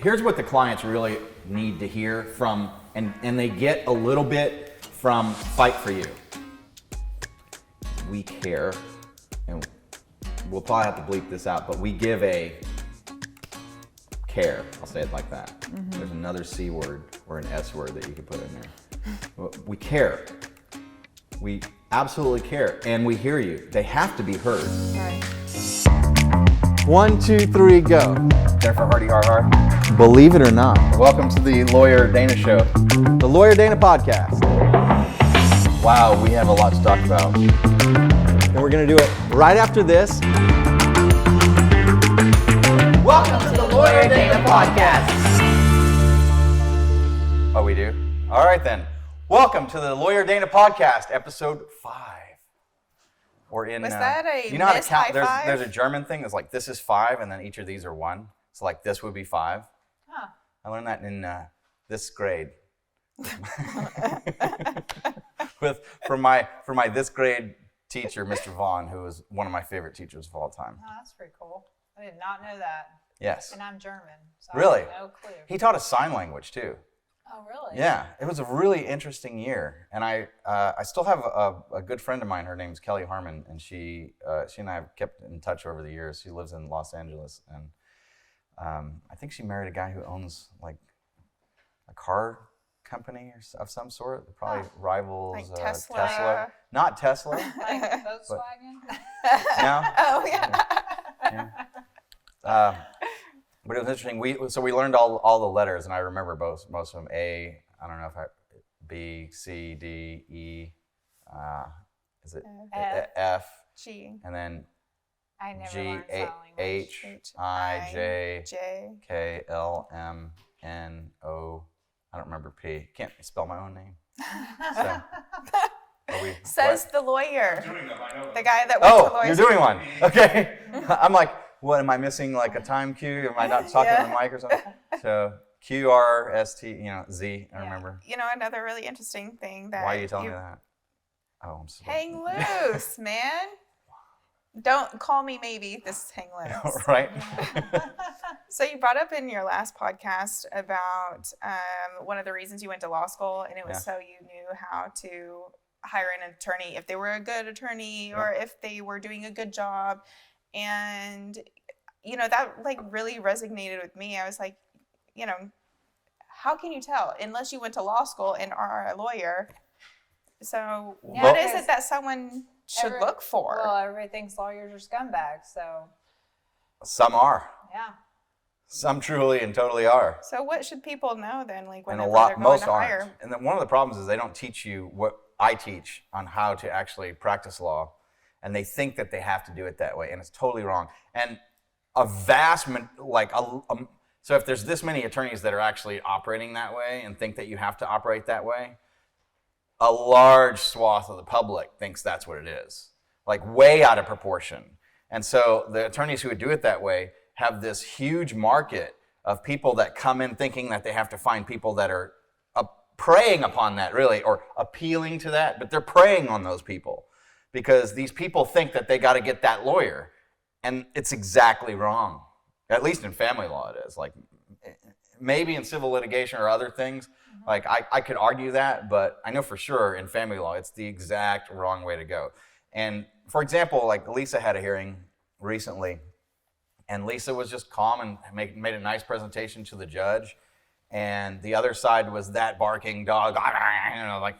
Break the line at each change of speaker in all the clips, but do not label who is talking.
here's what the clients really need to hear from, and they get a little bit from Fight For You. We care, and we'll probably have to bleep this out, but we give a care. I'll say it like that. Mm-hmm. There's another C word or an S word that you could put in there. We care. We absolutely care, and we hear you. They have to be heard.
Right.
1, 2, 3, go.
Jennifer Hardy, har.
Believe it or not.
Welcome to the Lawyer Dana Show.
The Lawyer Dana podcast.
Wow, we have a lot to talk about.
And we're going to do it right after this.
Welcome to the Lawyer Dana podcast.
Oh, we do? All right then. Welcome to the Lawyer Dana podcast, episode 5.
Was that a
you know how to
missed
count?
high five?
There's a German thing that's like, this is 5, and then each of these are 1. So like this would be 5.
Huh.
I learned that in this grade. from my this grade teacher, Mr. Vaughn, who was one of my favorite teachers of all time.
Oh, that's pretty cool. I did not know that.
Yes.
And I'm German, so
Really?
I have no clue.
He taught us sign language too.
Oh, really?
Yeah, it was a really interesting year, and I still have a good friend of mine. Her name's Kelly Harmon, and she and I have kept in touch over the years. She lives in Los Angeles, and I think she married a guy who owns like a car company of some sort. It probably rivals
Like Tesla.
Tesla. Not Tesla.
Like Volkswagen?
No.
Oh, yeah.
Yeah. But it was interesting. We learned all the letters, and I remember most of them. A, I don't know if B, C, D, E, is it F,
G,
and then
I never
G,
learned sign language.
H, I, J, K, L, M, N, O. I don't remember P. Can't spell my own name. So,
Says
what?
the lawyer.
Doing them, I know them.
The guy that went to
Oh,
lawyers.
you're doing one. Okay. I'm like, what, am I missing like a time cue? Am I not talking to the mic or something? So Q, R, S, T, Z, I remember.
You know, another really interesting thing that
Why are you telling me that? Oh, I'm sorry.
hang loose, man. Don't call me maybe. This is hang loose.
Right?
So you brought up in your last podcast about one of the reasons you went to law school, and it was so you knew how to hire an attorney if they were a good attorney or if they were doing a good job. And, you know, that like really resonated with me. I was like, you know, how can you tell unless you went to law school and are a lawyer? So what is it that someone should look for?
Well, everybody thinks lawyers are scumbags, so.
Some are.
Yeah.
Some truly and totally are.
So what should people know then, like
And
whenever they're going
most
to hire?
aren't. And then one of the problems is they don't teach you what I teach on how to actually practice law. And they think that they have to do it that way, and it's totally wrong. And a vast, so if there's this many attorneys that are actually operating that way and think that you have to operate that way, a large swath of the public thinks that's what it is, like way out of proportion. And so the attorneys who would do it that way have this huge market of people that come in thinking that they have to find people that are preying upon that, really, or appealing to that, but they're preying on those people. Because these people think that they got to get that lawyer, and it's exactly wrong. At least in family law, it is. Like maybe in civil litigation or other things, like I could argue that, but I know for sure in family law, it's the exact wrong way to go. And for example, like Lisa had a hearing recently, and Lisa was just calm and made a nice presentation to the judge, and the other side was that barking dog, you know, like.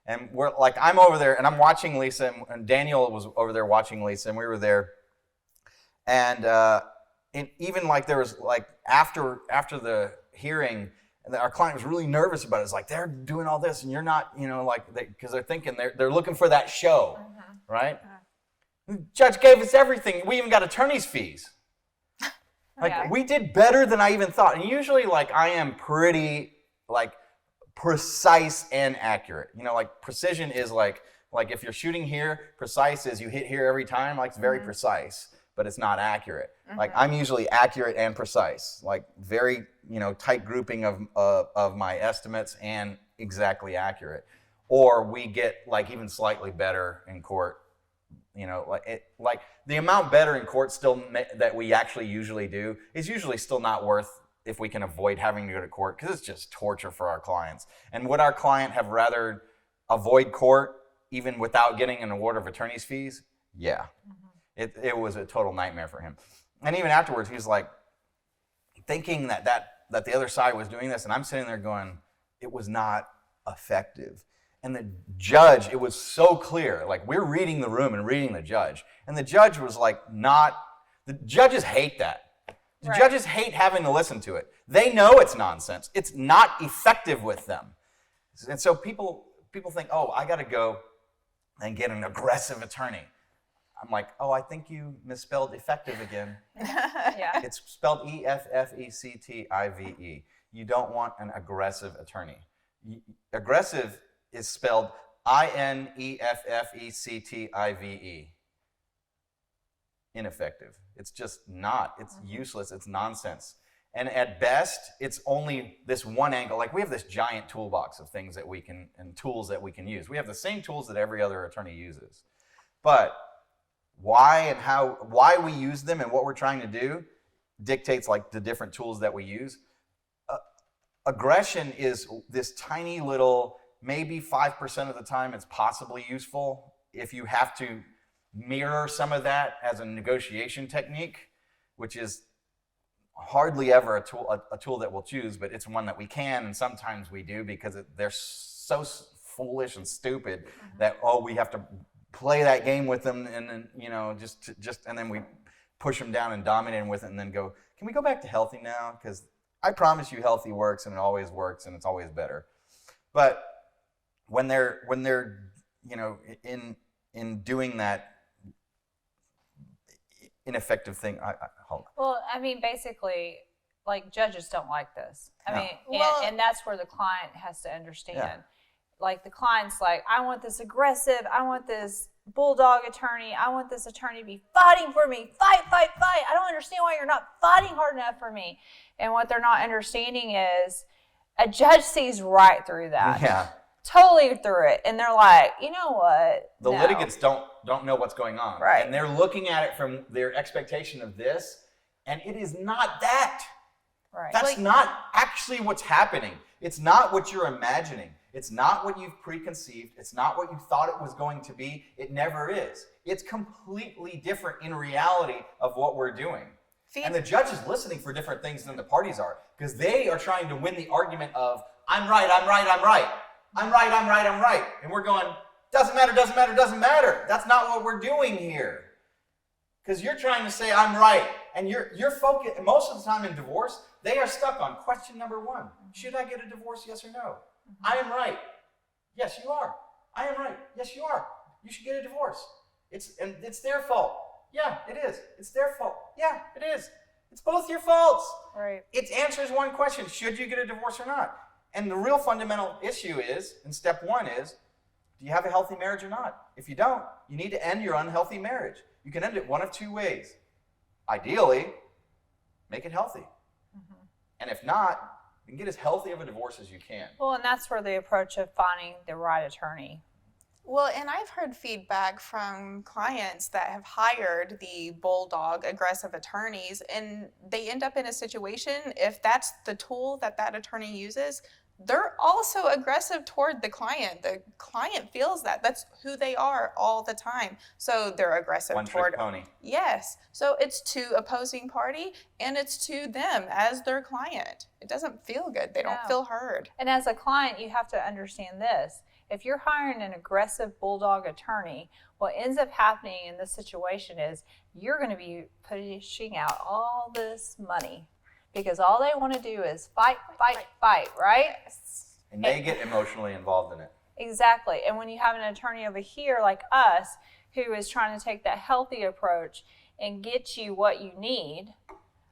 And we're like, I'm over there and I'm watching Lisa, and Daniel was over there watching Lisa, and we were there. And even like there was like after the hearing, our client was really nervous about it. It's like they're doing all this and you're not, you know, like because they're thinking they're looking for that show, right? The judge gave us everything. We even got attorney's fees. Like we did better than I even thought. And usually, like I am pretty like precise and accurate. You know, like precision is like if you're shooting here, precise is you hit here every time, like it's very precise, but it's not accurate. Like I'm usually accurate and precise, like very, you know, tight grouping of my estimates and exactly accurate. Or we get like even slightly better in court. You know, like the amount better in court still that we actually usually do is usually still not worth if we can avoid having to go to court, because it's just torture for our clients. And would our client have rather avoid court even without getting an award of attorney's fees? Yeah. It was a total nightmare for him. And even afterwards, he was like thinking that the other side was doing this, and I'm sitting there going, it was not effective. And the judge, it was so clear, like we're reading the room and reading the judge, and the judge was like the judges hate that. The judges hate having to listen to it. They know it's nonsense. It's not effective with them. And so people think, oh, I got to go and get an aggressive attorney. I'm like, oh, I think you misspelled effective again.
Yeah.
It's spelled E-F-F-E-C-T-I-V-E. You don't want an aggressive attorney. Aggressive is spelled I-N-E-F-F-E-C-T-I-V-E. Ineffective. It's just not. It's useless. It's nonsense. And at best, it's only this one angle. Like we have this giant toolbox of things that we can, and tools that we can use. We have the same tools that every other attorney uses. But why we use them and what we're trying to do dictates like the different tools that we use. Aggression is this tiny little, maybe 5% of the time it's possibly useful if you have to mirror some of that as a negotiation technique, which is hardly ever a tool that we'll choose, but it's one that we can, and sometimes we do because they're so foolish and stupid that, we have to play that game with them, and then and then we push them down and dominate them with it, and then go, can we go back to healthy now? Because I promise you healthy works, and it always works, and it's always better. But when they're in doing that ineffective thing, hold on.
Well, I mean, basically, like judges don't like this. I
No.
mean,
Well-
and that's where the client has to understand.
Yeah.
Like the client's like, I want this aggressive, I want this bulldog attorney, I want this attorney to be fighting for me, fight, fight, fight. I don't understand why you're not fighting hard enough for me. And what they're not understanding is a judge sees right through that.
Yeah.
Totally through it. And they're like, you know what?
The
No.
litigants don't know what's going on.
Right.
And they're looking at it from their expectation of this, and it is not that.
Right.
That's not actually what's happening. It's not what you're imagining. It's not what you've preconceived. It's not what you thought it was going to be. It never is. It's completely different in reality of what we're doing. And the judge is listening for different things than the parties are, because they are trying to win the argument of, I'm right, I'm right, I'm right. I'm right, I'm right, I'm right. And we're going, doesn't matter, doesn't matter, doesn't matter. That's not what we're doing here. Because you're trying to say, I'm right. And you're focused, most of the time in divorce, they are stuck on question number one. Should I get a divorce, yes or no? I am right. Yes, you are. I am right. Yes, you are. You should get a divorce. It's their fault. Yeah, it is. It's their fault. Yeah, it is. It's both your faults.
Right.
It answers one question. Should you get a divorce or not? And the real fundamental issue is, and step one is, do you have a healthy marriage or not? If you don't, you need to end your unhealthy marriage. You can end it one of two ways. Ideally, make it healthy. And if not, you can get as healthy of a divorce as you can.
Well, and that's where the approach of finding the right attorney.
Well, and I've heard feedback from clients that have hired the bulldog aggressive attorneys, and they end up in a situation, if that's the tool that attorney uses, they're also aggressive toward the client. The client feels that. That's who they are all the time. So they're aggressive
One
toward...
trick pony.
Yes. So it's to opposing party, and it's to them as their client. It doesn't feel good. They don't
No.
feel heard.
And as a client, you have to understand this. If you're hiring an aggressive bulldog attorney, what ends up happening in this situation is you're going to be pushing out all this money because all they want to do is fight, fight, fight, right?
And they get emotionally involved in it.
Exactly. And when you have an attorney over here like us who is trying to take that healthy approach and get you what you need,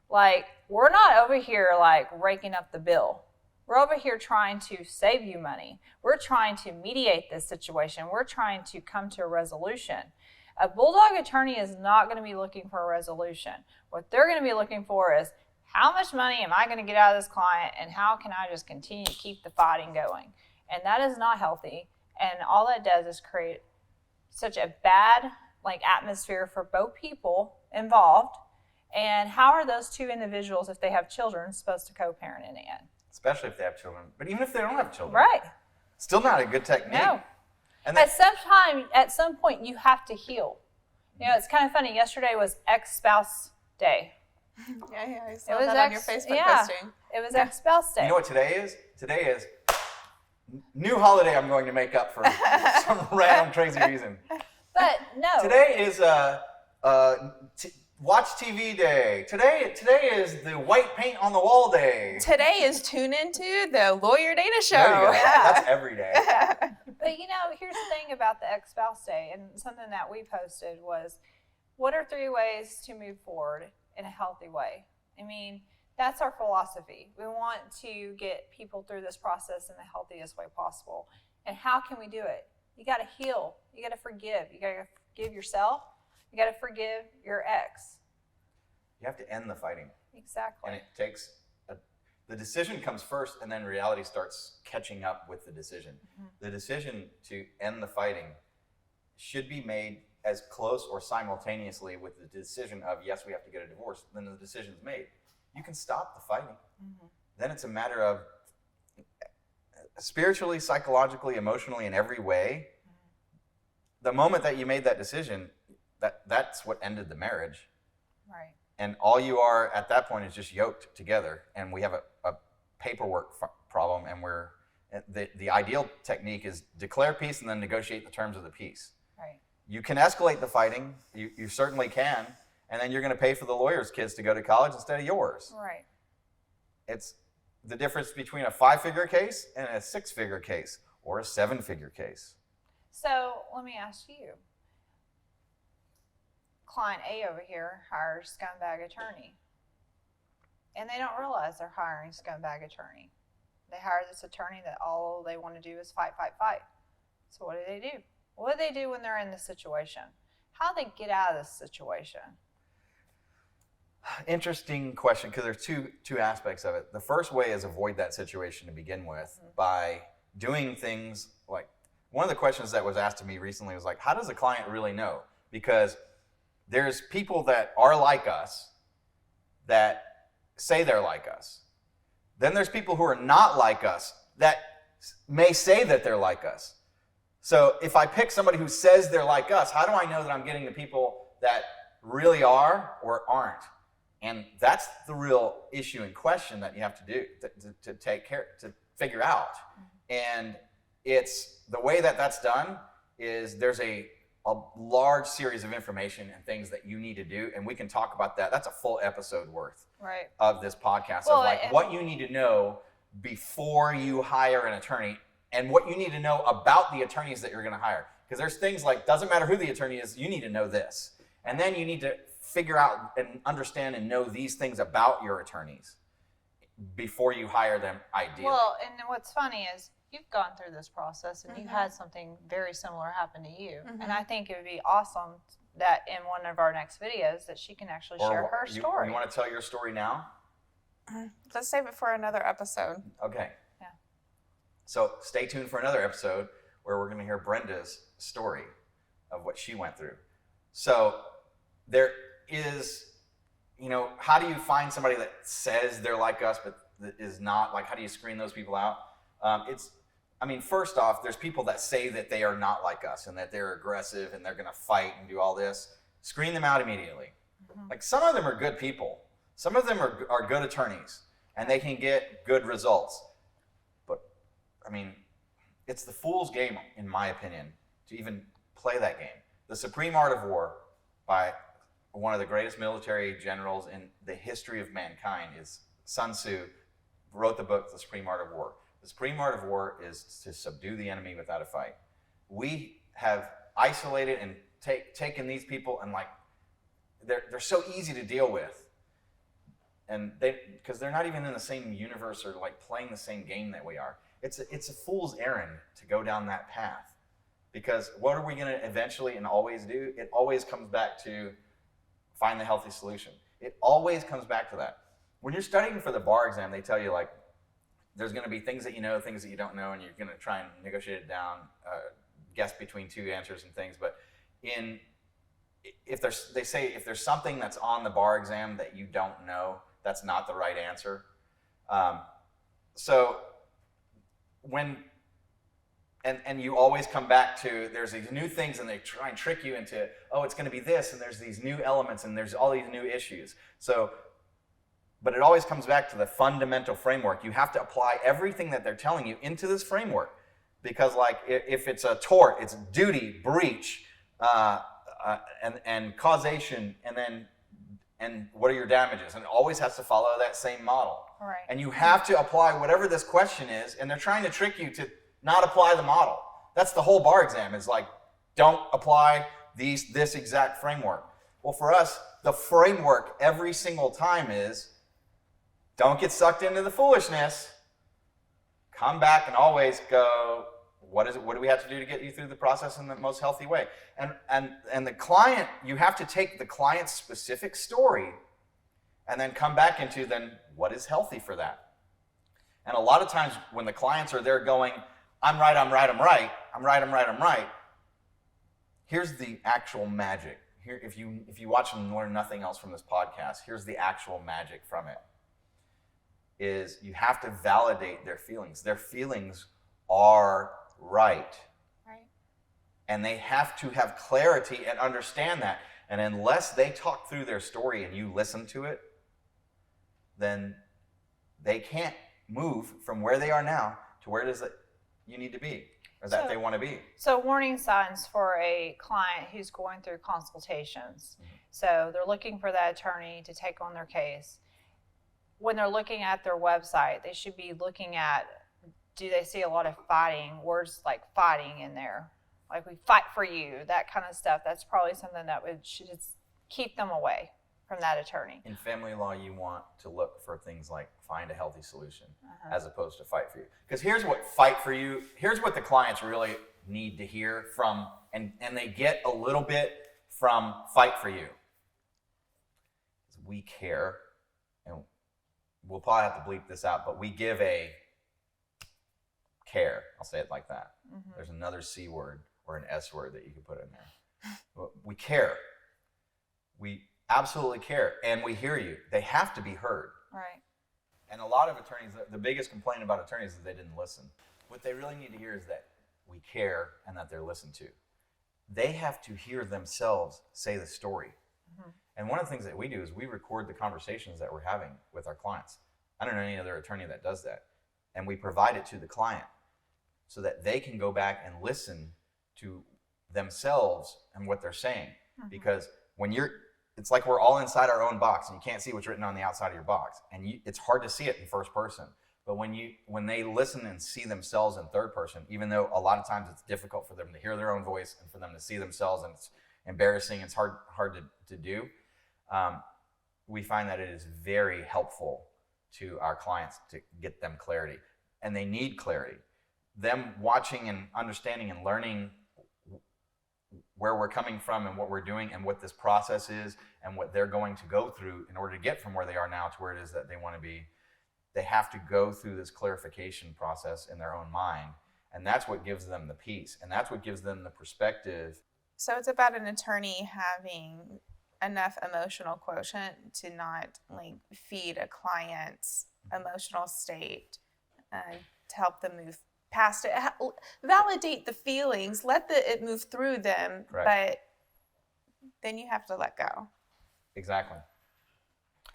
like we're not over here like raking up the bill. We're over here trying to save you money. We're trying to mediate this situation. We're trying to come to a resolution. A bulldog attorney is not going to be looking for a resolution. What they're going to be looking for is, how much money am I going to get out of this client, and how can I just continue to keep the fighting going? And that is not healthy. And all that does is create such a bad atmosphere for both people involved. And how are those two individuals, if they have children, supposed to co-parent in the end?
Especially if they have children. But even if they don't have children.
Right.
Still not a good technique.
No.
And then,
At some point, you have to heal. You know, it's kind of funny. Yesterday was ex-spouse day.
Yeah, I saw that on your Facebook posting.
It was ex-spouse day.
you know what today is? Today is new holiday I'm going to make up for some random crazy reason.
But no.
Today is watch TV day. Today is the white paint on the wall day.
Today is tune into the Lawyer Data Show.
There you go. That's every day.
But you know, here's the thing about the ex-spouse day, and something that we posted was, what are 3 ways to move forward in a healthy way? I mean, that's our philosophy. We want to get people through this process in the healthiest way possible. And how can we do it? You got to heal. You got to forgive. You got to forgive yourself. You got to forgive your ex.
You have to end the fighting.
Exactly.
And it takes the decision comes first, and then reality starts catching up with the decision. Mm-hmm. The decision to end the fighting should be made as close or simultaneously with the decision of, yes, we have to get a divorce. Then the decision's made. You can stop the fighting. Mm-hmm. Then it's a matter of spiritually, psychologically, emotionally, in every way. Mm-hmm. The moment that you made that decision, that's what ended the marriage.
Right.
And all you are at that point is just yoked together, and we have a paperwork problem. And the ideal technique is declare peace and then negotiate the terms of the peace.
Right.
You can escalate the fighting, you certainly can, and then you're going to pay for the lawyer's kids to go to college instead of yours.
Right.
It's the difference between a 5-figure case and a 6-figure case or a 7-figure case.
So let me ask you. Client A over here hires scumbag attorney, and they don't realize they're hiring scumbag attorney. They hire this attorney that all they want to do is fight. So what do? What do they do when they're in this situation? How do they get out of this situation?
Interesting question, because there's two aspects of it. The first way is avoid that situation to begin with by doing things like, one of the questions that was asked to me recently was like, how does a client really know? Because there's people that are like us that say they're like us. Then there's people who are not like us that may say that they're like us. So if I pick somebody who says they're like us, how do I know that I'm getting the people that really are or aren't? And that's the real issue in question that you have to do to take care, to figure out. And it's the way that that's done is there's a large series of information and things that you need to do, and we can talk about that. That's a full episode worth of this podcast of like what you need to know before you hire an attorney and what you need to know about the attorneys that you're going to hire. Because there's things like, doesn't matter who the attorney is, you need to know this. And then you need to figure out and understand and know these things about your attorneys before you hire them, ideally.
Well, and what's funny is you've gone through this process and you had something very similar happen to you. And I think it would be awesome that in one of our next videos that she can actually share her story.
You want to tell your story now?
Let's save it for another episode.
Okay.
Yeah.
So stay tuned for another episode where we're going to hear Brenda's story of what she went through. So there is, how do you find somebody that says they're like us but that is not? Like, how do you screen those people out? First off, there's people that say that they are not like us and that they're aggressive and they're going to fight and do all this. Screen them out immediately. Like, some of them are good people. Some of them are good attorneys and they can get good results. But, it's the fool's game, in my opinion, to even play that game. The Supreme Art of War by one of the greatest military generals in the history of mankind is Sun Tzu, wrote the book, The Supreme Art of War. The supreme art of war is to subdue the enemy without a fight. We have isolated and taken these people and they're so easy to deal with, and because they're not even in the same universe or playing the same game that we are. It's a fool's errand to go down that path, because what are we going to eventually and always do? It always comes back to find the healthy solution. It always comes back to that. When you're studying for the bar exam, they tell you there's going to be things that you know, things that you don't know, and you're going to try and negotiate it down, guess between two answers and things. But in they say if there's something that's on the bar exam that you don't know, that's not the right answer. So when and you always come back to, there's these new things and they try and trick you into, oh, it's going to be this, and there's these new elements and there's all these new issues. So, but it always comes back to the fundamental framework. You have to apply everything that they're telling you into this framework, because like if it's a tort, it's duty, breach, and causation, and what are your damages, and it always has to follow that same model.
Right.
And you have to apply whatever this question is, and they're trying to trick you to not apply the model. That's the whole bar exam, is like, don't apply this exact framework. Well, for us, the framework every single time is, don't get sucked into the foolishness. Come back and always go, what do we have to do to get you through the process in the most healthy way? And the client, you have to take the client's specific story and then come back into, then what is healthy for that? And a lot of times when the clients are there going, I'm right, I'm right, I'm right, I'm right, I'm right, I'm right. Here's the actual magic. Here, if you watch and learn nothing else from this podcast, here's the actual magic from it. Is you have to validate their feelings. Their feelings are right.
Right.
And they have to have clarity and understand that. And unless they talk through their story and you listen to it, then they can't move from where they are now to where it is that you need to be, or that they want to be.
So warning signs for a client who's going through consultations. Mm-hmm. So they're looking for that attorney to take on their case. When they're looking at their website, they should be looking at, do they see a lot of fighting, words like fighting in there? Like, we fight for you, that kind of stuff. That's probably something that should keep them away from that attorney.
In family law, you want to look for things like find a healthy solution, as opposed to fight for you. Because here's what the clients really need to hear from, and they get a little bit from fight for you. We care, and we'll probably have to bleep this out, but we give a care. I'll say it like that. Mm-hmm. There's another C word or an S word that you could put in there. We care. We absolutely care, and we hear you. They have to be heard.
Right.
And a lot of attorneys, the biggest complaint about attorneys is they didn't listen. What they really need to hear is that we care and that they're listened to. They have to hear themselves say the story. Mm-hmm. And one of the things that we do is we record the conversations that we're having with our clients. I don't know any other attorney that does that. And we provide it to the client so that they can go back and listen to themselves and what they're saying. Mm-hmm. Because it's like we're all inside our own box, and you can't see what's written on the outside of your box. And it's hard to see it in first person. But when they listen and see themselves in third person, even though a lot of times it's difficult for them to hear their own voice and for them to see themselves, and it's embarrassing, it's hard to do, we find that it is very helpful to our clients to get them clarity. And they need clarity. Them watching and understanding and learning where we're coming from and what we're doing and what this process is and what they're going to go through in order to get from where they are now to where it is that they want to be. They have to go through this clarification process in their own mind. And that's what gives them the peace. And that's what gives them the perspective.
So it's about an attorney having enough emotional quotient to not feed a client's emotional state to help them move past it. Validate the feelings, let it move through them, right. But then you have to let go.
Exactly.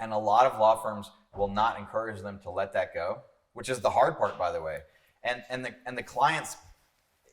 And a lot of law firms will not encourage them to let that go, which is the hard part, by the way. And the clients,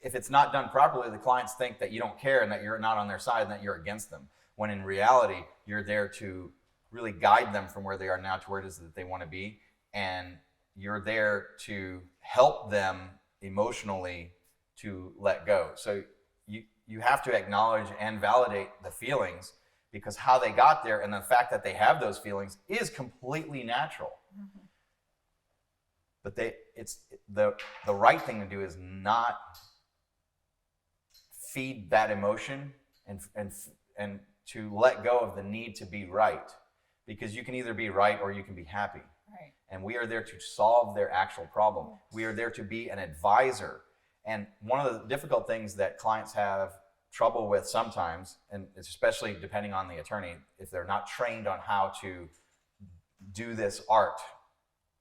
if it's not done properly, the clients think that you don't care and that you're not on their side and that you're against them. When in reality, you're there to really guide them from where they are now to where it is that they want to be. And you're there to help them emotionally to let go. So you have to acknowledge and validate the feelings, because how they got there and the fact that they have those feelings is completely natural. Mm-hmm. But the right thing to do is not feed that emotion and to let go of the need to be right, because you can either be right or you can be happy.
Right.
And we are there to solve their actual problem. Yes. We are there to be an advisor. And one of the difficult things that clients have trouble with sometimes, and it's especially depending on the attorney, if they're not trained on how to do this art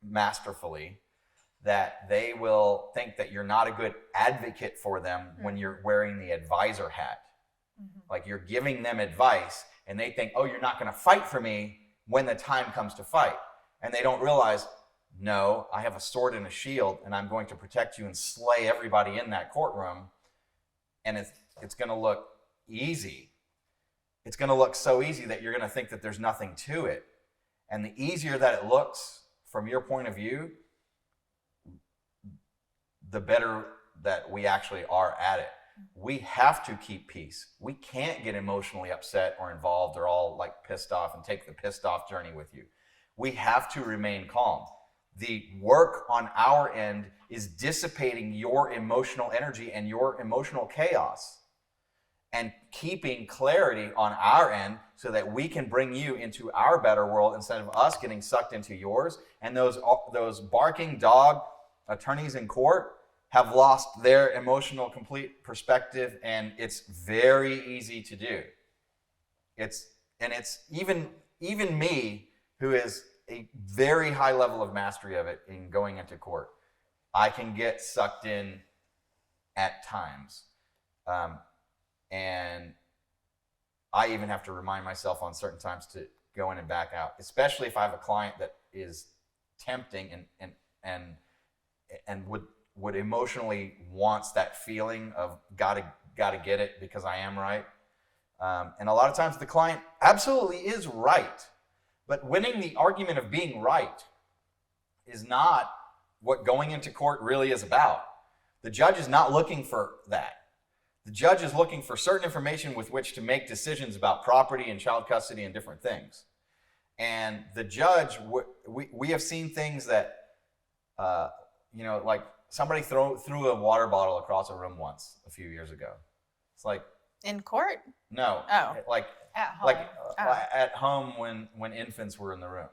masterfully, that they will think that you're not a good advocate for them when you're wearing the advisor hat. Like you're giving them advice and they think, oh, you're not going to fight for me when the time comes to fight. And they don't realize, no, I have a sword and a shield and I'm going to protect you and slay everybody in that courtroom. And it's going to look easy. It's going to look so easy that you're going to think that there's nothing to it. And the easier that it looks from your point of view, the better that we actually are at it. We have to keep peace. We can't get emotionally upset or involved or all like pissed off and take the pissed off journey with you. We have to remain calm. The work on our end is dissipating your emotional energy and your emotional chaos and keeping clarity on our end so that we can bring you into our better world instead of us getting sucked into yours. And those barking dog attorneys in court have lost their emotional complete perspective, and it's very easy to do. It's even me, who is a very high level of mastery of it in going into court, I can get sucked in at times. And I even have to remind myself on certain times to go in and back out, especially if I have a client that is tempting and would emotionally wants that feeling of gotta get it because I am right. And a lot of times the client absolutely is right, but winning the argument of being right is not what going into court really is about. The judge is not looking for that. The judge is looking for certain information with which to make decisions about property and child custody and different things. And the judge, we have seen things that, like somebody threw a water bottle across a room once a few years ago. It's like,
in court?
no, like
At home.
like at home when infants were in the room.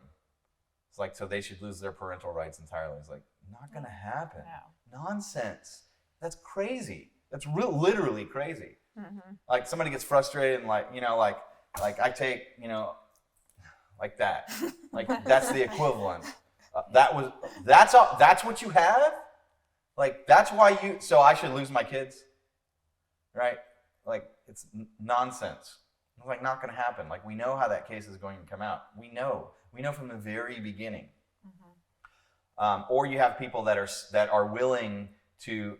It's like, so they should lose their parental rights entirely. It's like, not gonna happen.
No.
Nonsense. That's crazy. That's literally crazy.
Mm-hmm.
Like somebody gets frustrated and like I take, like that. Like that's the equivalent. That's what you have? Like that's why so I should lose my kids? Right? Like it's nonsense. It's like not going to happen. Like we know how that case is going to come out. We know from the very beginning. Mm-hmm. Or you have people that are willing to,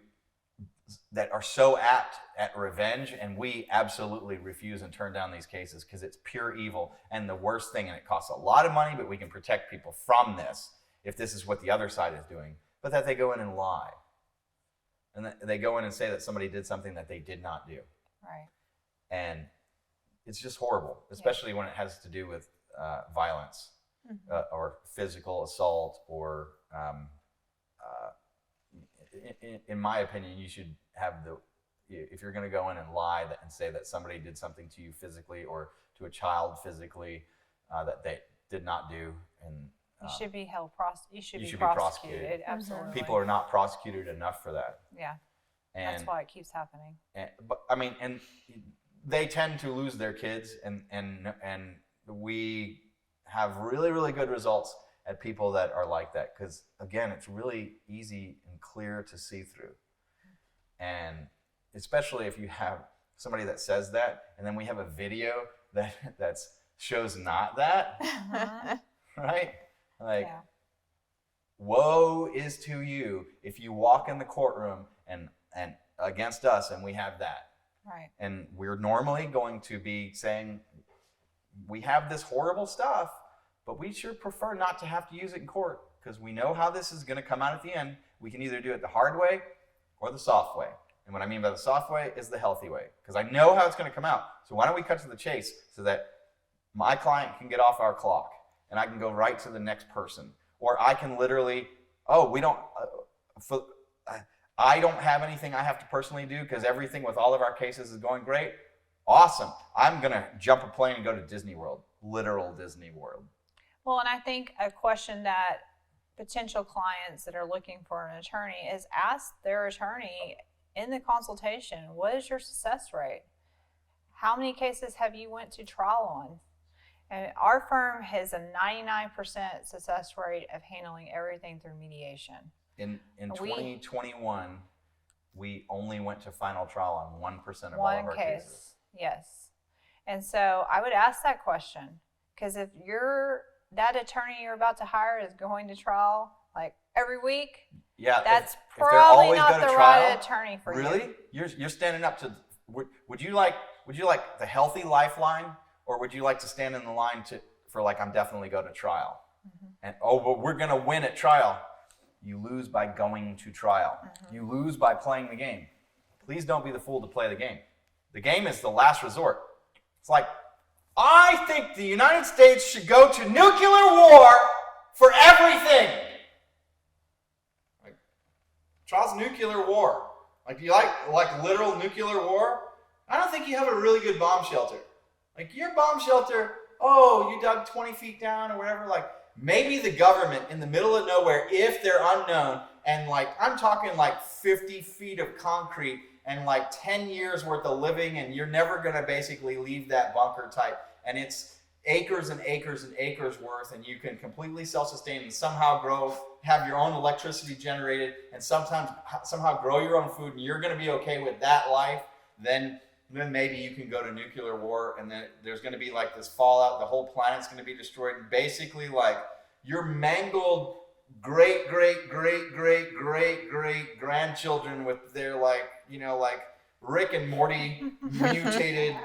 that are so apt at revenge, and we absolutely refuse and turn down these cases because it's pure evil and the worst thing, and it costs a lot of money, but we can protect people from this if this is what the other side is doing. But that they go in and lie. And they go in and say that somebody did something that they did not do.
Right.
And it's just horrible, especially when it has to do with violence, mm-hmm. Or physical assault, or in my opinion, you should have if you're going to go in and lie and say that somebody did something to you physically or to a child physically that they did not do, and
you should be held you should be
prosecuted.
Absolutely.
People are not prosecuted enough for that.
Yeah.
And
that's why it keeps happening.
But I mean, and they tend to lose their kids, and we have really, really good results at people that are like that, because again, it's really easy and clear to see through. And especially if you have somebody that says that, and then we have a video that shows not that, right? Like, yeah. Woe is to you if you walk in the courtroom and against us, and we have that.
Right.
And we're normally going to be saying, we have this horrible stuff, but we sure prefer not to have to use it in court, because we know how this is going to come out at the end. We can either do it the hard way or the soft way. And what I mean by the soft way is the healthy way, because I know how it's going to come out. So why don't we cut to the chase so that my client can get off our clock and I can go right to the next person. Or I can literally, I don't have anything I have to personally do because everything with all of our cases is going great. Awesome. I'm going to jump a plane and go to Disney World, literal Disney World.
Well, and I think a question that potential clients that are looking for an attorney is ask their attorney in the consultation, what is your success rate? How many cases have you went to trial on? And our firm has a 99% success rate of handling everything through mediation.
In 2021, we only went to final trial on 1% of all of our cases.
Yes. And so I would ask that question, because if that attorney you're about to hire is going to trial like every week, that's
if
probably not the right attorney for you.
Really? You're standing up to. Would you like the healthy lifeline, or would you like to stand in the line for like I'm definitely go to trial? And but we're gonna win at trial. You lose by going to trial. You lose by playing the game. Please don't be the fool to play the game. The game is the last resort. It's like, I think the United States should go to nuclear war for everything. Like, trial's nuclear war. Like, do you like literal nuclear war? I don't think you have a really good bomb shelter. Like, your bomb shelter, you dug 20 feet down or whatever, like, maybe the government in the middle of nowhere, if they're unknown, and like, I'm talking like 50 feet of concrete and like 10 years worth of living, and you're never gonna basically leave that bunker type. And it's acres and acres and acres worth, and you can completely self-sustain and somehow have your own electricity generated, and somehow grow your own food, and you're gonna be okay with that life, then maybe you can go to nuclear war, and then there's going to be like this fallout. The whole planet's going to be destroyed. And basically, like, your mangled great grandchildren with their like Rick and Morty mutated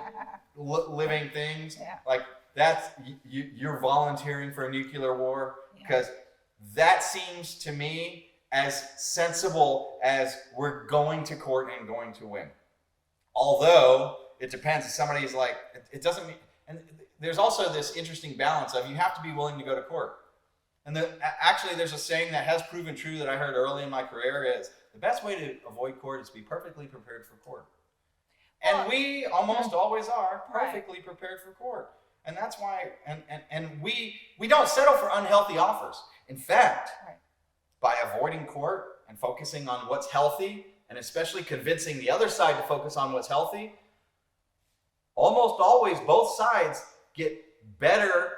living things.
Yeah.
Like, that's you're volunteering for a nuclear war, because that seems to me as sensible as we're going to court and going to win. Although it depends. If somebody's like, it doesn't mean, and there's also this interesting balance of you have to be willing to go to court. And actually there's a saying that has proven true that I heard early in my career is the best way to avoid court is to be perfectly prepared for court. And we almost always are perfectly prepared for court. And that's why, and we don't settle for unhealthy offers. In fact, by avoiding court and focusing on what's healthy, and especially convincing the other side to focus on what's healthy, almost always both sides get better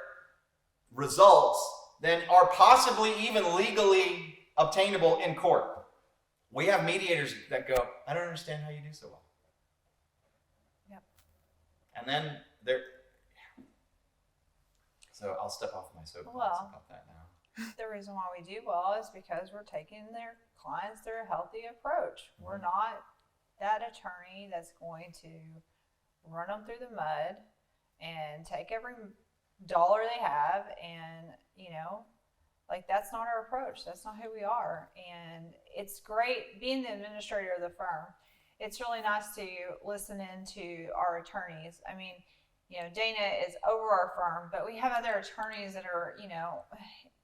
results than are possibly even legally obtainable in court. We have mediators that go, I don't understand how you do so well.
Yep.
And then so I'll step off my soapbox about that now.
The reason why we do well is because we're taking their clients through a healthy approach. We're not that attorney that's going to run them through the mud and take every dollar they have, and like, that's not our approach. That's not who we are. And it's great being the administrator of the firm. It's really nice to listen into our attorneys. I mean, Dana is over our firm, but we have other attorneys that are,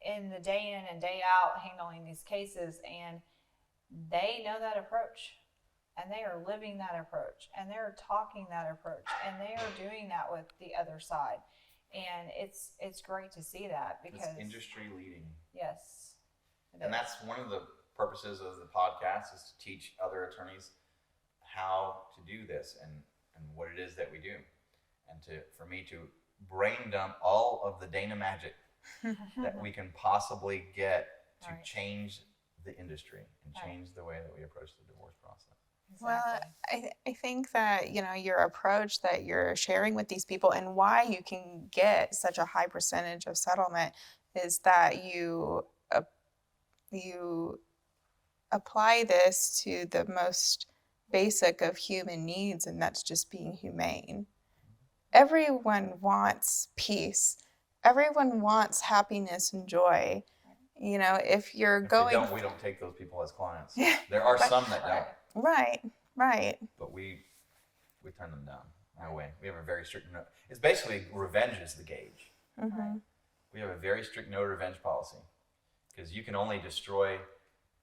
in the day in and day out handling these cases, and they know that approach, and they are living that approach, and they're talking that approach, and they are doing that with the other side. And it's great to see that, because
it's industry leading.
Yes.
And that's one of the purposes of the podcast, is to teach other attorneys how to do this and what it is that we do. And for me to brain dump all of the Dana magic that we can possibly get to change the industry and change the way that we approach the divorce process.
Exactly.
Well, I think that, your approach that you're sharing with these people and why you can get such a high percentage of settlement is that you apply this to the most basic of human needs, and that's just being humane. Everyone wants peace. Everyone wants happiness and joy. If you're going...
we don't take those people as clients. There are some that don't.
Right.
But we turn them down. No way. We have a very strict no. It's basically revenge is the gauge.
Mm-hmm.
We have a very strict no revenge policy, because you can only destroy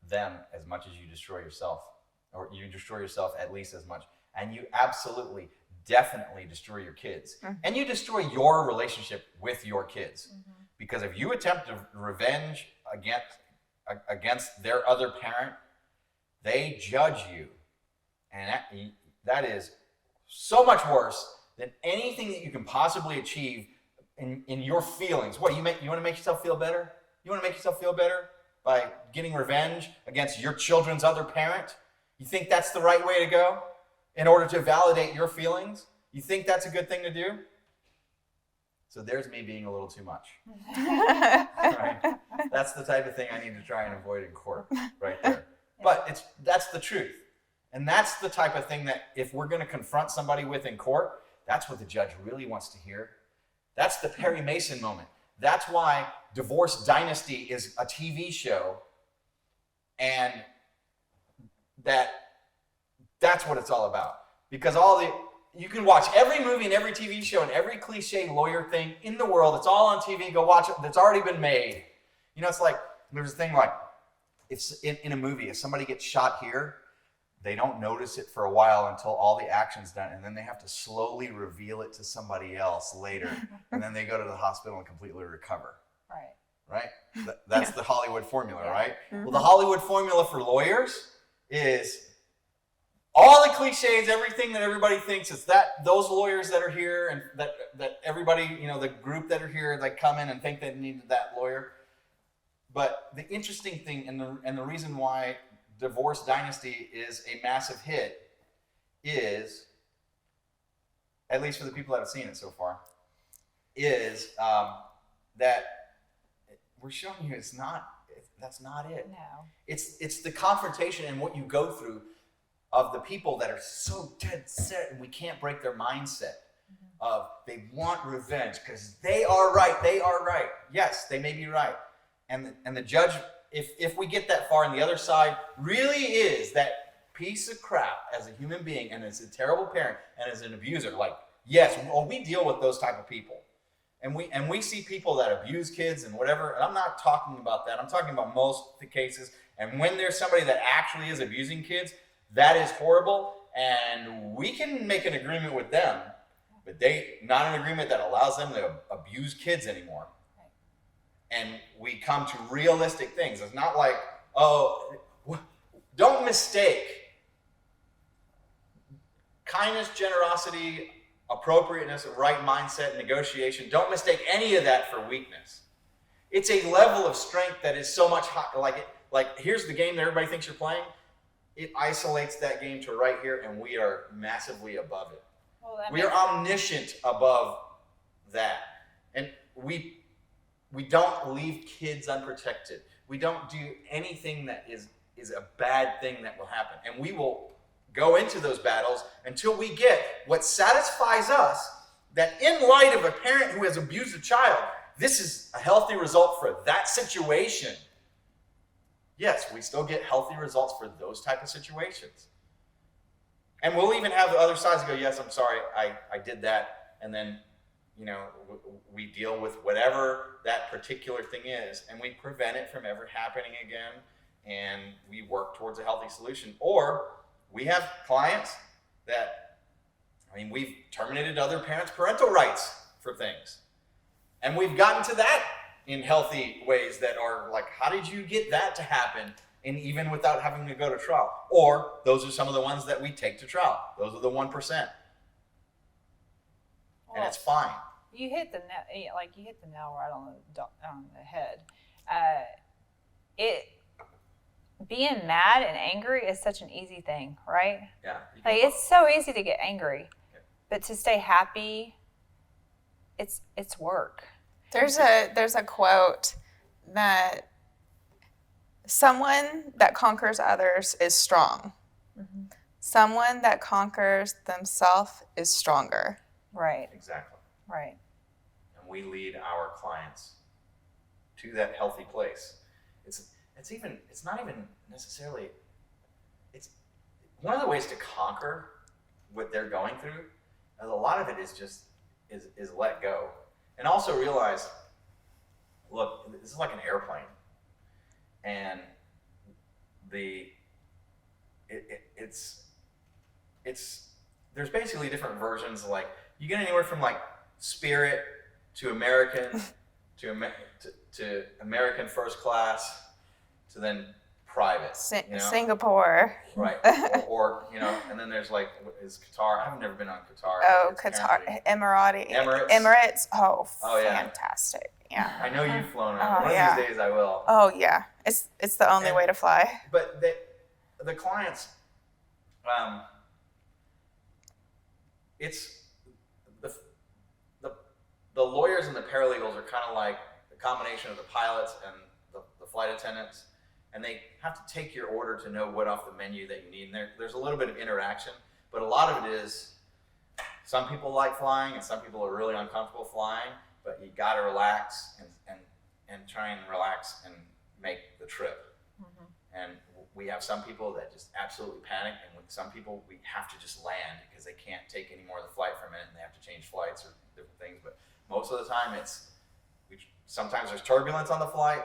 them as much as you destroy yourself, or you destroy yourself at least as much, and you absolutely, definitely destroy your kids, and you destroy your relationship with your kids, because if you attempt to revenge against their other parent, they judge you, and that is so much worse than anything that you can possibly achieve in your feelings. What, you want to make yourself feel better? You want to make yourself feel better by getting revenge against your children's other parent? You think that's the right way to go in order to validate your feelings? You think that's a good thing to do? So there's me being a little too much. Right? That's the type of thing I need to try and avoid in court right there. But that's the truth. And that's the type of thing that if we're going to confront somebody with in court, that's what the judge really wants to hear. That's the Perry Mason moment. That's why Divorce Dynasty is a TV show, and that's what it's all about. Because you can watch every movie and every TV show and every cliche lawyer thing in the world. It's all on TV. Go watch it. That's already been made. You know, it's like, there's a thing like, if in a movie, if somebody gets shot here, they don't notice it for a while until all the action's done, and then they have to slowly reveal it to somebody else later, and then they go to the hospital and completely recover. Right? That's the Hollywood formula, right? Mm-hmm. Well, the Hollywood formula for lawyers is all the cliches, everything that everybody thinks is that those lawyers that are here and that everybody, the group that are here, they come in and think they need that lawyer. But the interesting thing and the reason why Divorce Dynasty is a massive hit is, at least for the people that have seen it so far, is that we're showing you that's not it.
No.
It's the confrontation and what you go through of the people that are so dead set and we can't break their mindset of they want revenge because they are right. They are right. Yes, they may be right. And the judge, if we get that far, and the other side really is that piece of crap as a human being and as a terrible parent and as an abuser, like, yes, we deal with those type of people. And we see people that abuse kids and whatever, and I'm not talking about that. I'm talking about most of the cases. And when there's somebody that actually is abusing kids, that is horrible, and we can make an agreement with them, but not an agreement that allows them to abuse kids anymore. And we come to realistic things. It's not like, don't mistake kindness, generosity, appropriateness, right mindset, negotiation. Don't mistake any of that for weakness. It's a level of strength that is so much higher. Like here's the game that everybody thinks you're playing. It isolates that game to right here, and we are massively above it. We are omniscient above that. And we don't leave kids unprotected. We don't do anything that is a bad thing that will happen. And we will go into those battles until we get what satisfies us, that in light of a parent who has abused a child, this is a healthy result for that situation. Yes, we still get healthy results for those type of situations. And we'll even have the other sides go, yes, I'm sorry, I did that. And then, we deal with whatever that particular thing is, and we prevent it from ever happening again, and we work towards a healthy solution. Or we have clients that, we've terminated other parents' parental rights for things. And we've gotten to that in healthy ways that are like, how did you get that to happen? And even without having to go to trial. Or those are some of the ones that we take to trial. Those are the 1%. And it's fine.
You hit the nail right on the head. Being mad and angry is such an easy thing, right?
Yeah.
It's so easy to get angry, but to stay happy, it's work.
There's a quote that someone that conquers others is strong. Mm-hmm. Someone that conquers themselves is stronger.
Right.
Exactly.
Right.
And we lead our clients to that healthy place. It's not even necessarily, it's one of the ways to conquer what they're going through. And a lot of it is just is let go. And also realize, look, this is like an airplane. And there's basically different versions. Like you get anywhere from like Spirit to American to American first class to then private.
Singapore.
Right. or, and then there's like, is Qatar? I've never been on Qatar.
Oh, Qatar. Emirates. Oh,
yeah.
Fantastic. Yeah.
I know you've flown on. One of these days I will.
Oh, yeah. It's the only way to fly.
But the clients, it's the lawyers and the paralegals are kind of like the combination of the pilots and the flight attendants, and they have to take your order to know what off the menu that you need. And there's a little bit of interaction, but a lot of it is some people like flying and some people are really uncomfortable flying, but you got to relax and try and relax and make the trip. Mm-hmm. And we have some people that just absolutely panic, and with some people we have to just land because they can't take any more of the flight for a minute and they have to change flights or different things. But most of the time sometimes there's turbulence on the flight,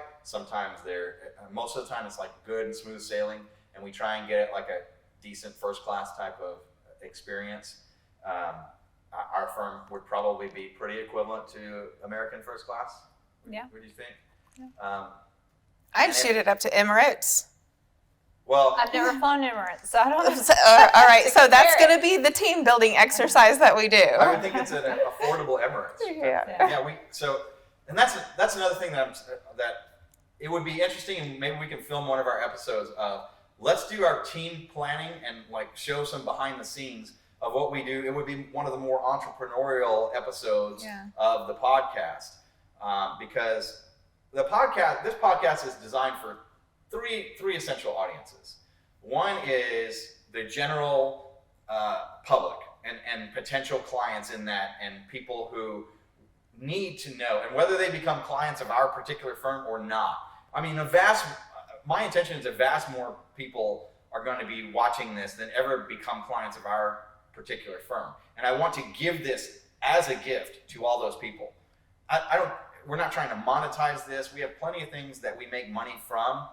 most of the time it's like good and smooth sailing, and we try and get it like a decent first class type of experience. Our firm would probably be pretty equivalent to American first class.
Yeah.
What do you think?
Yeah.
I'd shoot it up to Emirates.
Well,
I've never flown Emirates, so I don't know.
All right, so that's going to be the team building exercise that we do.
I would think it's an affordable Emirates.
Yeah.
And that's another thing that it would be interesting, and maybe we can film one of our episodes of, let's do our team planning and like show some behind the scenes of what we do. It would be one of the more entrepreneurial episodes of the podcast, because this podcast is designed for three essential audiences. One is the general public and potential clients in that, and people who need to know, and whether they become clients of our particular firm or not. I mean, my intention is that vast more people are going to be watching this than ever become clients of our particular firm. And I want to give this as a gift to all those people. We're not trying to monetize this. We have plenty of things that we make money from,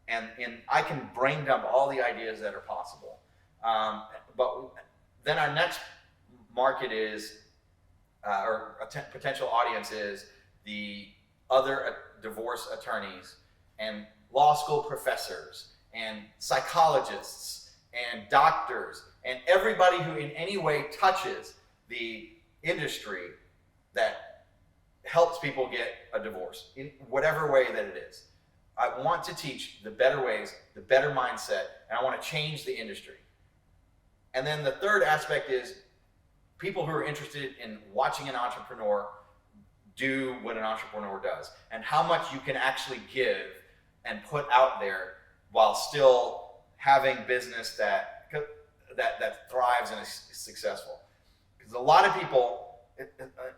and I can brain dump all the ideas that are possible. But then our next market is, or potential audience is, the other divorce attorneys and law school professors and psychologists and doctors and everybody who in any way touches the industry that helps people get a divorce in whatever way that it is. I want to teach the better ways, the better mindset, and I want to change the industry. And then the third aspect is people who are interested in watching an entrepreneur do what an entrepreneur does, and how much you can actually give and put out there while still having business that thrives and is successful. Because a lot of people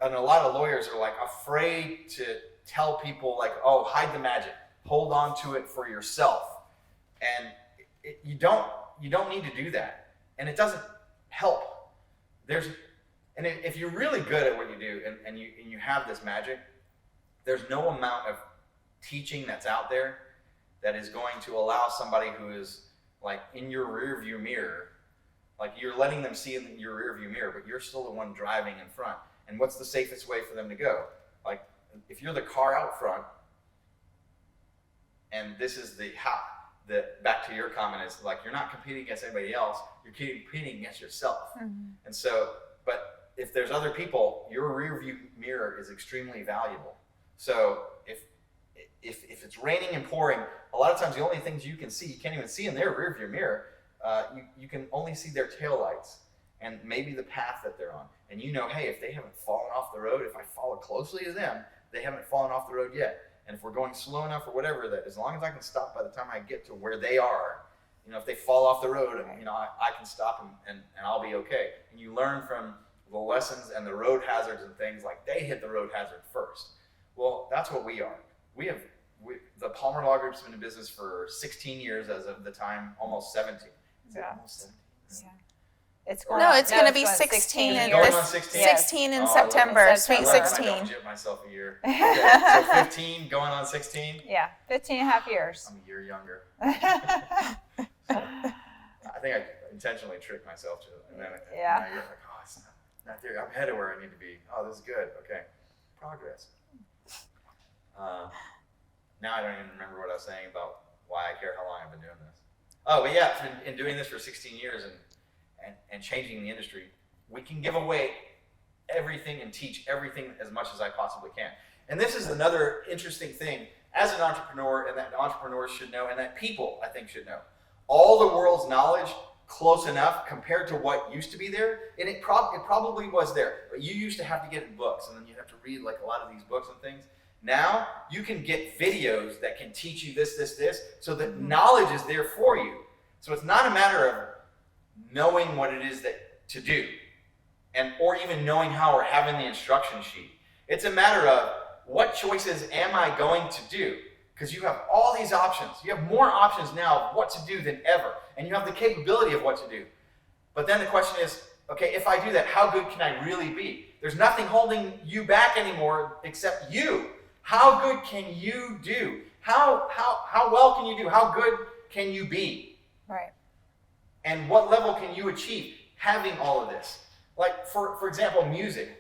and a lot of lawyers are like afraid to tell people, like, oh, hide the magic, hold on to it for yourself. And you don't need to do that, and it doesn't help. And if you're really good at what you do and you have this magic, there's no amount of teaching that's out there that is going to allow somebody who is like in your rear view mirror, like you're letting them see in your rear view mirror, but you're still the one driving in front. And what's the safest way for them to go? Like, if you're the car out front, and this is back to your comment, is like, you're not competing against anybody else, you're competing against yourself. Mm-hmm. And so, but if there's other people, your rear view mirror is extremely valuable. So if it's raining and pouring, a lot of times the only things you can see, you can't even see in their rear view mirror. You can only see their taillights and maybe the path that they're on. And you know, hey, if they haven't fallen off the road, if I follow closely to them, they haven't fallen off the road yet. And if we're going slow enough or whatever, that as long as I can stop by the time I get to where they are, if they fall off the road, I can stop them and I'll be okay. And you learn from the lessons and the road hazards and things, like they hit the road hazard first. Well, that's what we are. The Palmer Law Group's been in business for 16 years as of the time, almost 17.
Yeah.
Almost 17?
Yeah. It's
going to be 16 in
Oh,
September.
Sweet
16.
I don't jip myself a year. Okay, so 15 going on 16?
Yeah, 15 and a half years.
I'm a year younger. So, I think I intentionally tricked myself to it. And then
yeah.
Now you're like, oh, it's not there. I'm headed where I need to be. Oh, this is good. Okay. Progress. Now I don't even remember what I was saying about why I care how long I've been doing this. Oh, but yeah, in doing this for 16 years and changing the industry, we can give away everything and teach everything as much as I possibly can. And this is another interesting thing as an entrepreneur, and that entrepreneurs should know, and that people, I think, should know. All the world's knowledge, close enough compared to what used to be there, and it probably was there. But you used to have to get books, and then you have to read like a lot of these books and things. Now, you can get videos that can teach you this, so that knowledge is there for you. So it's not a matter of knowing what it is that to do, or even knowing how or having the instruction sheet. It's a matter of what choices am I going to do? Because you have all these options. You have more options now of what to do than ever. And you have the capability of what to do. But then the question is, okay, if I do that, how good can I really be? There's nothing holding you back anymore except you. How good can you do? How well can you do? How good can you be?
Right.
And what level can you achieve having all of this? Like, for example, music.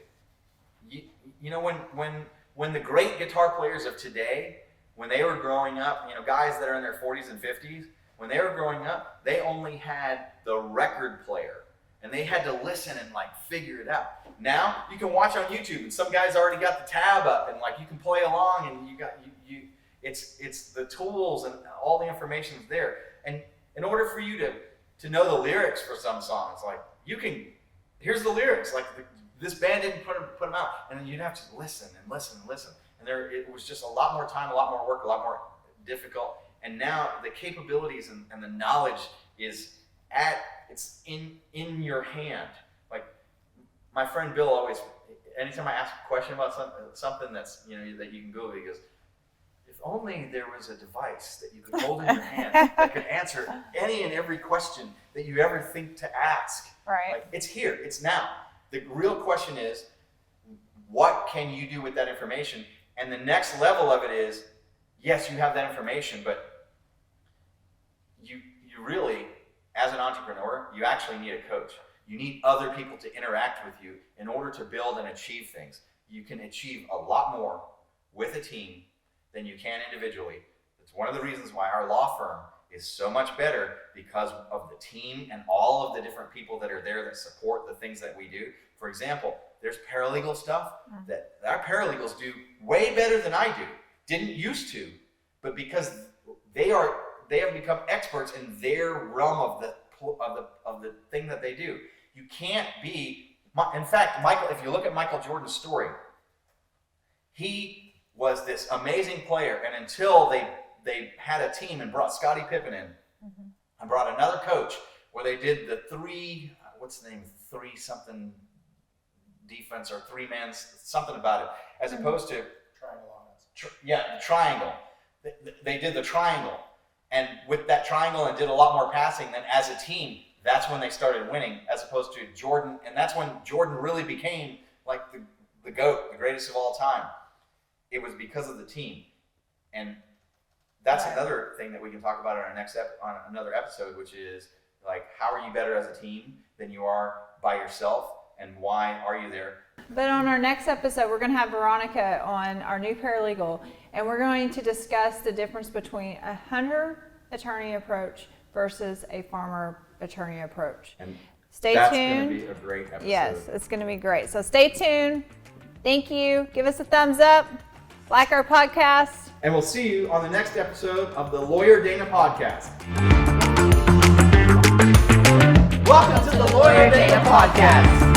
You know, when the great guitar players of today, when they were growing up, you know, guys that are in their 40s and 50s, when they were growing up, they only had the record player. And they had to listen and like figure it out. Now you can watch on YouTube, and some guy's already got the tab up, and like you can play along, and it's the tools and all the information's there. And in order for you to know the lyrics for some songs, like here's the lyrics, like this band didn't put them out, and then you'd have to listen and listen and listen. And it was just a lot more time, a lot more work, a lot more difficult. And now the capabilities and the knowledge is it's in your hand. Like my friend Bill always, anytime I ask a question about something that's, you know, that you can Google, he goes, if only there was a device that you could hold in your hand that could answer any and every question that you ever think to ask.
Right.
Like, it's here, it's now. The real question is, what can you do with that information? And the next level of it is, yes, you have that information, but you really, as an entrepreneur, you actually need a coach. You need other people to interact with you in order to build and achieve things. You can achieve a lot more with a team than you can individually. It's one of the reasons why our law firm is so much better, because of the team and all of the different people that are there that support the things that we do. For example, there's paralegal stuff that our paralegals do way better than I do. Didn't used to, but because they have become experts in their realm of the thing that they do. You can't be. In fact, Michael, if you look at Michael Jordan's story, he was this amazing player, and until they had a team and brought Scottie Pippen in and brought another coach, where they did the three something defense, or 3-man something about it, as opposed to the triangle. They did the triangle, and with that triangle, and did a lot more passing. Then as a team, that's when they started winning, as opposed to Jordan, and that's when Jordan really became like the GOAT, the greatest of all time. It was because of the team. And that's another thing that we can talk about on our next on another episode, which is like, how are you better as a team than you are by yourself, and why are you there?
But on our next episode, we're going to have Veronica on, our new paralegal, and we're going to discuss the difference between a hunter attorney approach versus a farmer attorney approach.
And
stay
that's
tuned.
That's going to be a great episode.
Yes, it's going to be great. So stay tuned. Thank you. Give us a thumbs up. Like our podcast.
And we'll see you on the next episode of the Lawyer Dana Podcast. Welcome to the Lawyer Dana Podcast.